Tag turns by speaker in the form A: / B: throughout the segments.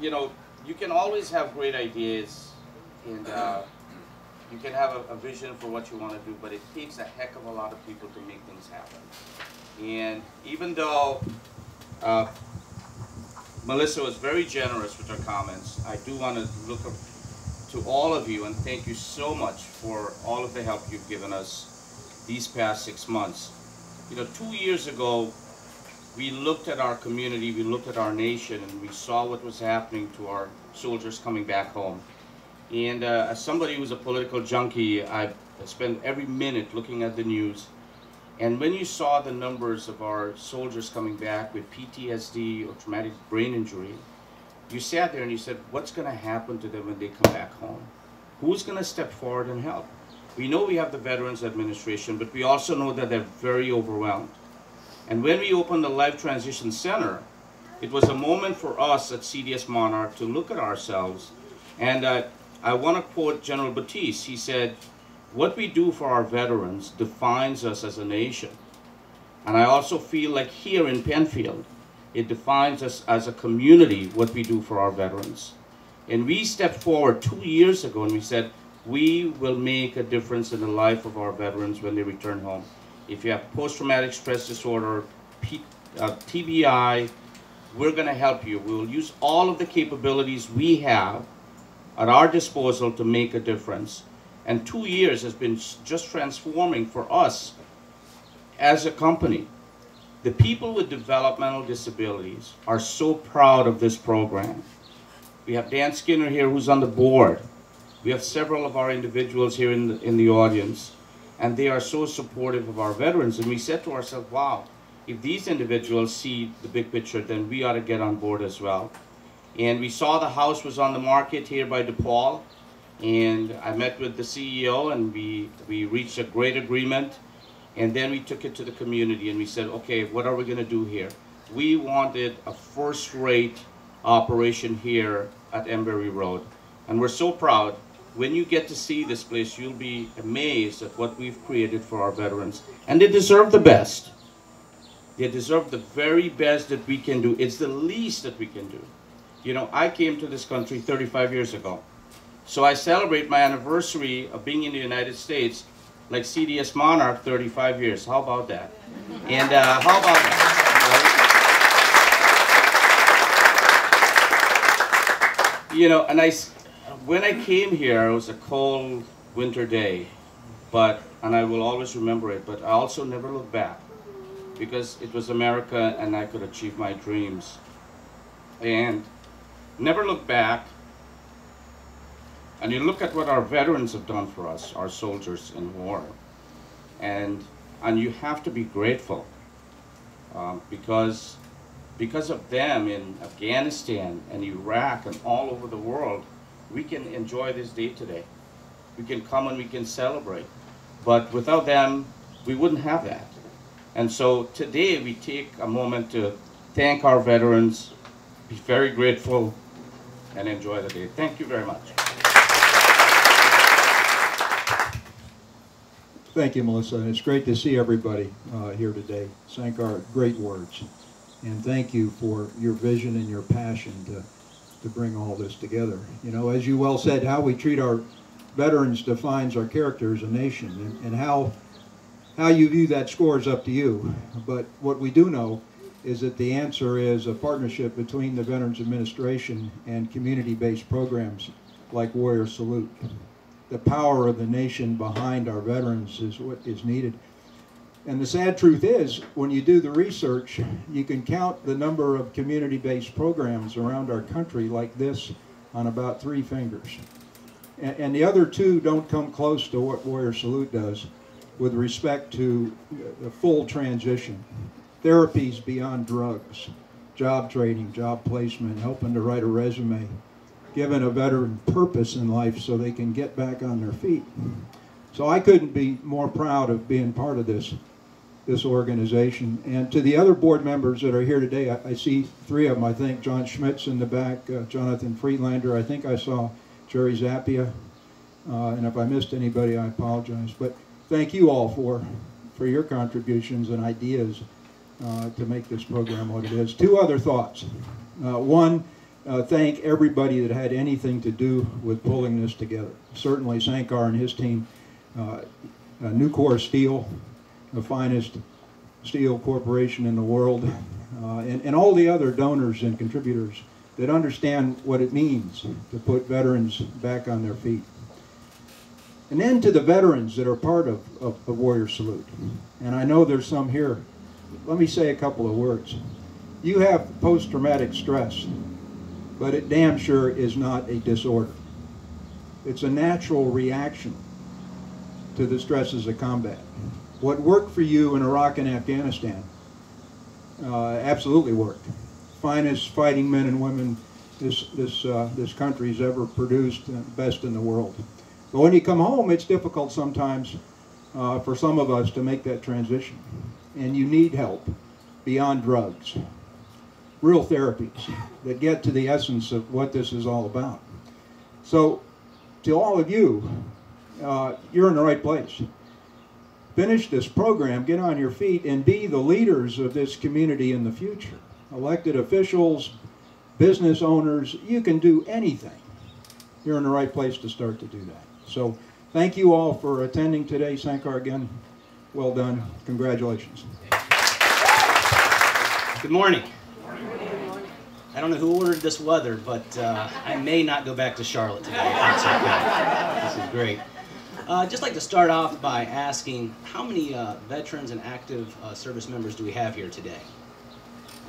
A: you know, you can always have great ideas, and you can have a vision for what you want to do, but it takes a heck of a lot of people to make things happen. And even though Melissa was very generous with her comments, I do want to look up to all of you and thank you so much for all of the help you've given us these past 6 months. You know, 2 years ago, we looked at our community, we looked at our nation, and we saw what was happening to our soldiers coming back home. And as somebody who's a political junkie, I spend every minute looking at the news. And when you saw the numbers of our soldiers coming back with PTSD or traumatic brain injury, you sat there and you said, what's going to happen to them when they come back home? Who's going to step forward and help? We know we have the Veterans Administration, but we also know that they're very overwhelmed. And when we opened the Life Transition Center, it was a moment for us at CDS Monarch to look at ourselves. And I want to quote General Batiste. He said, what we do for our veterans defines us as a nation. And I also feel like here in Penfield, it defines us as a community, what we do for our veterans. And we stepped forward 2 years ago and we said, we will make a difference in the life of our veterans when they return home. If you have post-traumatic stress disorder, TBI, we're going to help you. We will use all of the capabilities we have at our disposal to make a difference. And 2 years has been just transforming for us as a company. The people with developmental disabilities are so proud of this program. We have Dan Skinner here who's on the board. We have several of our individuals here in the audience. And they are so supportive of our veterans. And we said to ourselves, wow, if these individuals see the big picture, then we ought to get on board as well. And we saw the house was on the market here by DePaul. And I met with the CEO and we reached a great agreement. And then we took it to the community and we said, okay, what are we going to do here? We wanted a first-rate operation here at Embury Road. And we're so proud. When you get to see this place, you'll be amazed at what we've created for our veterans. And they deserve the best. They deserve the very best that we can do. It's the least that we can do. You know, I came to this country 35 years ago. So I celebrate my anniversary of being in the United States like CDS Monarch 35 years. How about that? And how about that? You know, and when I came here, it was a cold winter day, and I will always remember it, but I also never look back because it was America and I could achieve my dreams. And never look back. And you look at what our veterans have done for us, our soldiers in war. And you have to be grateful because of them in Afghanistan and Iraq and all over the world, we can enjoy this day today. We can come and we can celebrate. But without them, we wouldn't have that. And so today we take a moment to thank our veterans, be very grateful, and enjoy the day. Thank you very much.
B: Thank you, Melissa. It's great to see everybody here today. Sankar, great words. And thank you for your vision and your passion to bring all this together. You know, as you well said, how we treat our veterans defines our character as a nation, and how you view that score is up to you. But what we do know is that the answer is a partnership between the Veterans Administration and community-based programs like Warrior Salute. The power of the nation behind our veterans is what is needed. And the sad truth is, when you do the research, you can count the number of community-based programs around our country like this on about 3 fingers. And the other 2 don't come close to what Warrior Salute does with respect to the full transition. Therapies beyond drugs, job training, job placement, helping to write a resume, giving a veteran purpose in life so they can get back on their feet. So I couldn't be more proud of being part of this organization. And to the other board members that are here today, I see 3 of them, I think. John Schmitz in the back, Jonathan Friedlander, I think I saw Jerry Zappia. And if I missed anybody, I apologize. But thank you all for your contributions and ideas to make this program what it is. 2 other thoughts. One, thank everybody that had anything to do with pulling this together. Certainly Sankar and his team, Nucor Steel, the finest steel corporation in the world, and all the other donors and contributors that understand what it means to put veterans back on their feet. And then to the veterans that are part of Warrior Salute, and I know there's some here, let me say a couple of words. You have post-traumatic stress, but it damn sure is not a disorder. It's a natural reaction to the stresses of combat. What worked for you in Iraq and Afghanistan absolutely worked. Finest fighting men and women this country's ever produced, best in the world. But when you come home, it's difficult sometimes for some of us to make that transition. And you need help beyond drugs. Real therapies that get to the essence of what this is all about. So, to all of you, you're in the right place. Finish this program, get on your feet, and be the leaders of this community in the future. Elected officials, business owners, you can do anything. You're in the right place to start to do that. So, thank you all for attending today. Sankar, again, well done. Congratulations.
C: Good morning. I don't know who ordered this weather, but I may not go back to Charlotte today. That's okay. This is great. I'd just like to start off by asking, how many veterans and active service members do we have here today?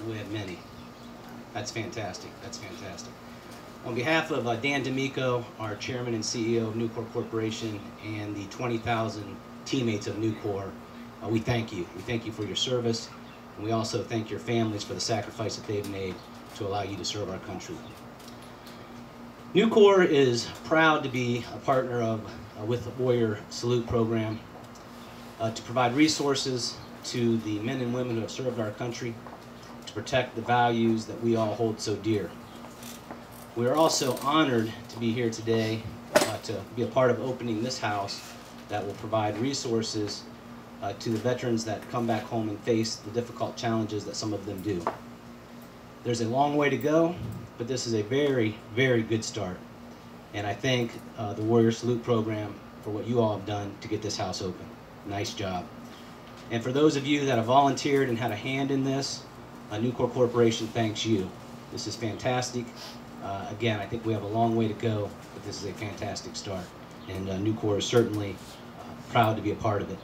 C: We have many. That's fantastic. That's fantastic. On behalf of Dan D'Amico, our chairman and CEO of Nucor Corporation, and the 20,000 teammates of Nucor, we thank you. We thank you for your service, and we also thank your families for the sacrifice that they've made to allow you to serve our country. Nucor is proud to be a partner with the Warrior Salute program to provide resources to the men and women who have served our country, to protect the values that we all hold so dear. We are also honored to be here today to be a part of opening this house that will provide resources to the veterans that come back home and face the difficult challenges that some of them do. There's a long way to go, but this is a very, very good start. And I thank the Warrior Salute program for what you all have done to get this house open. Nice job. And for those of you that have volunteered and had a hand in this, Nucor Corporation thanks you. This is fantastic. Again, I think we have a long way to go, but this is a fantastic start. And Nucor is certainly proud to be a part of it.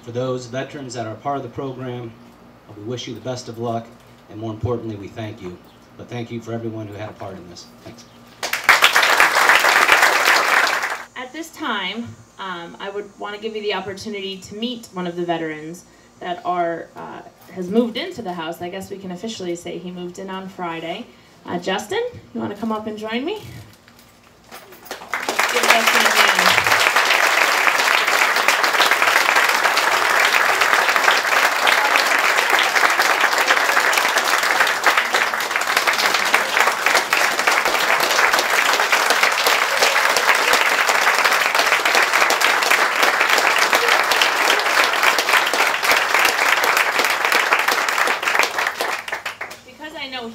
C: For those veterans that are part of the program, we wish you the best of luck, and more importantly, we thank you. But thank you for everyone who had a part in this. Thanks.
D: At this time, I would want to give you the opportunity to meet one of the veterans that has moved into the house. I guess we can officially say he moved in on Friday. Justin, you want to come up and join me? Let's give Justin a hand.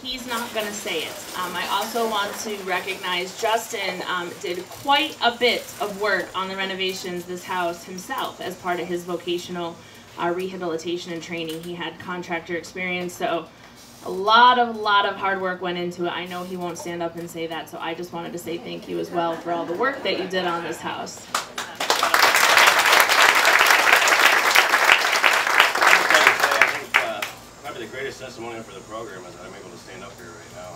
D: He's not going to say it. I also want to recognize Justin did quite a bit of work on the renovations of this house himself as part of his vocational rehabilitation and training. He had contractor experience, so a lot of hard work went into it. I know he won't stand up and say that, so I just wanted to say thank you as well for all the work that you did on this house.
E: The greatest testimonial for the program is that I'm able to stand up here right now.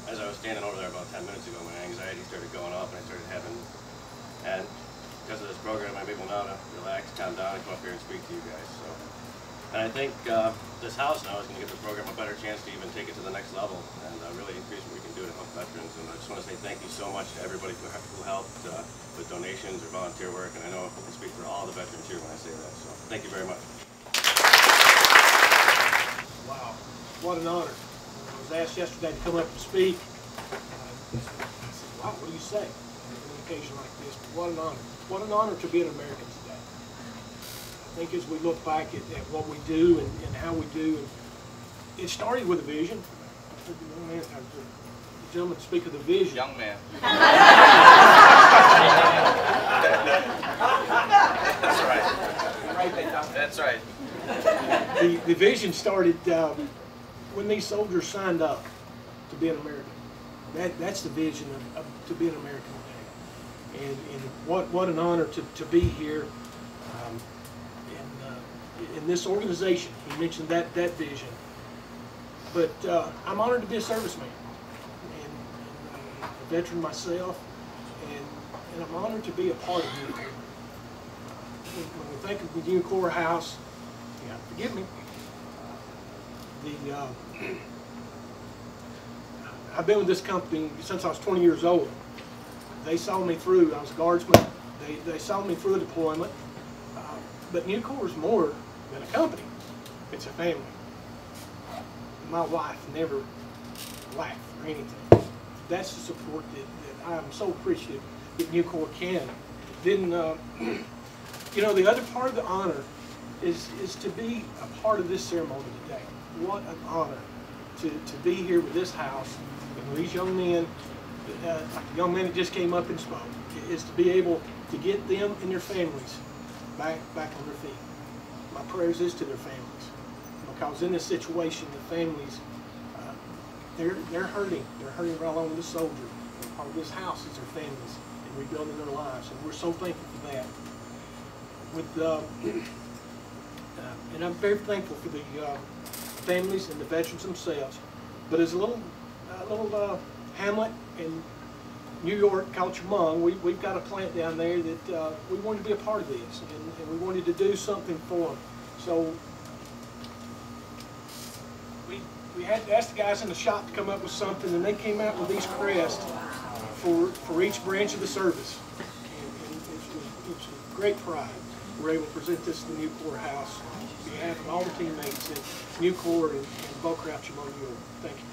E: As I was standing over there about 10 minutes ago, my anxiety started going up and I started and because of this program, I'm able now to relax, calm down, and come up here and speak to you guys. So, and I think this house now is going to give the program a better chance to even take it to the next level and really increase what we can do to help veterans. And I just want to say thank you so much to everybody who helped with donations or volunteer work. And I know I can speak for all the veterans here when I say that. So thank you very much.
F: Wow, what an honor. I was asked yesterday to come up and speak. I said, wow, what do you say on an occasion like this? But what an honor. What an honor to be an American today. I think as we look back at what we do and how we do, and it started with a vision. The gentleman speak of the vision.
A: Young man. That's right. That's right.
F: The vision started when these soldiers signed up to be an American. That's the vision of to be an American today. And what an honor to be here in this organization. He mentioned that vision. But I'm honored to be a serviceman and a veteran myself, and I'm honored to be a part of Nucor. When we think of the Nucor House, yeah, forgive me. I've been with this company since I was 20 years old. They saw me through. I was a guardsman. They saw me through a deployment. But Nucor is more than a company. It's a family. My wife never lacked for anything. That's the support that I'm so appreciative that Nucor can. Then, you know, the other part of the honor is to be a part of this ceremony today. What an honor to be here with this house and these young men, like the young man that just came up and spoke, is to be able to get them and their families back on their feet. My prayers is to their families, because in this situation, the families, they're hurting. They're hurting right along with the soldier. Part of this house is their families and rebuilding their lives, and we're so thankful for that. And I'm very thankful for the families and the veterans themselves. But as a little hamlet in New York called Chemung, we've got a plant down there that we wanted to be a part of this, and we wanted to do something for them. So we had to ask the guys in the shop to come up with something, and they came out with these crests for each branch of the service. And it's with great pride we're able to present this to the Nucor House on behalf of all the teammates at Nucor and Volcraft Chemung. Thank you.